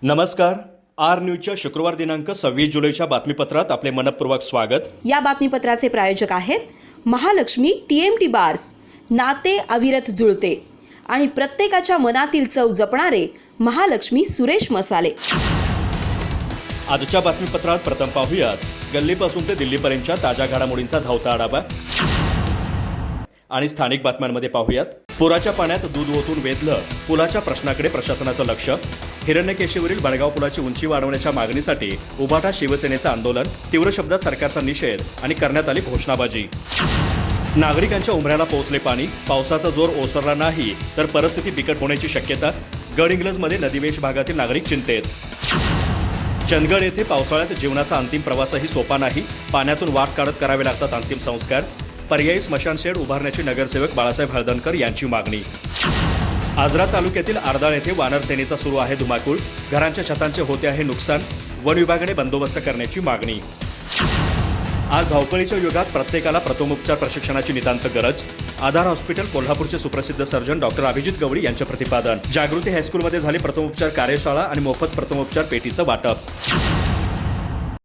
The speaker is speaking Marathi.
नमस्कार. आर न्यूजच्या शुक्रवार दिनांक 26 जुलैच्या बातमीपत्रात आपले मनपूर्वक स्वागत. या बातमीपत्राचे प्रायोजक आहेत महालक्ष्मी TMT बार्स. नाते अविरत जुळते आणि प्रत्येकाच्या मनातील चव जपणारे महालक्ष्मी सुरेश मसाले. आजच्या बातमीपत्रात प्रथम पाहूयात गल्लीपासून ते दिल्लीपर्यंतच्या ताज्या घडामोडींचा धावता आढावा आणि स्थानिक बातम्यांमध्ये पाहूयात पुराच्या पाण्यात दूध ओतून वेधलं, पुलाच्या प्रश्नाकडे प्रशासनाचं लक्ष. हिरण्यकेशीवरील बडगाव पुलाची उंची वाढवण्याच्या मागणीसाठी उभाटा शिवसेनेचं आंदोलन, तीव्र शब्दात सरकारचा निषेध आणि करण्यात आली घोषणाबाजी. नागरिकांच्या उंबऱ्याला पोहोचले पाणी, पावसाचा जोर ओसरला नाही तर परिस्थिती बिकट होण्याची शक्यता. गडहिंग्लजमध्ये नदीवेश भागातील नागरिक चिंतेत. चंदगड येथे पावसाळ्यात जीवनाचा अंतिम प्रवासही सोपा नाही, पाण्यातून वाट काढत करावे लागतात अंतिम संस्कार. पर्यायी स्मशानशेड उभारण्याची नगरसेवक बाळासाहेब हळदणकर यांची मागणी. आजरा तालुक्यातील आरदाळ येथे वानर सेनेचा सुरू आहे धुमाकूळ, घरांच्या छतांचे होते आहे नुकसान, वन विभागाने बंदोबस्त करण्याची मागणी. आज धावपळीच्या युगात प्रत्येकाला प्रथमोपचार प्रशिक्षणाची नितांत गरज. आधार हॉस्पिटल कोल्हापूरचे सुप्रसिद्ध सर्जन डॉक्टर अभिजित गवळी यांचे प्रतिपादन. जागृती हायस्कूलमध्ये झाली प्रथमोपचार कार्यशाळा आणि मोफत प्रथमोपचार पेटीचं वाटप.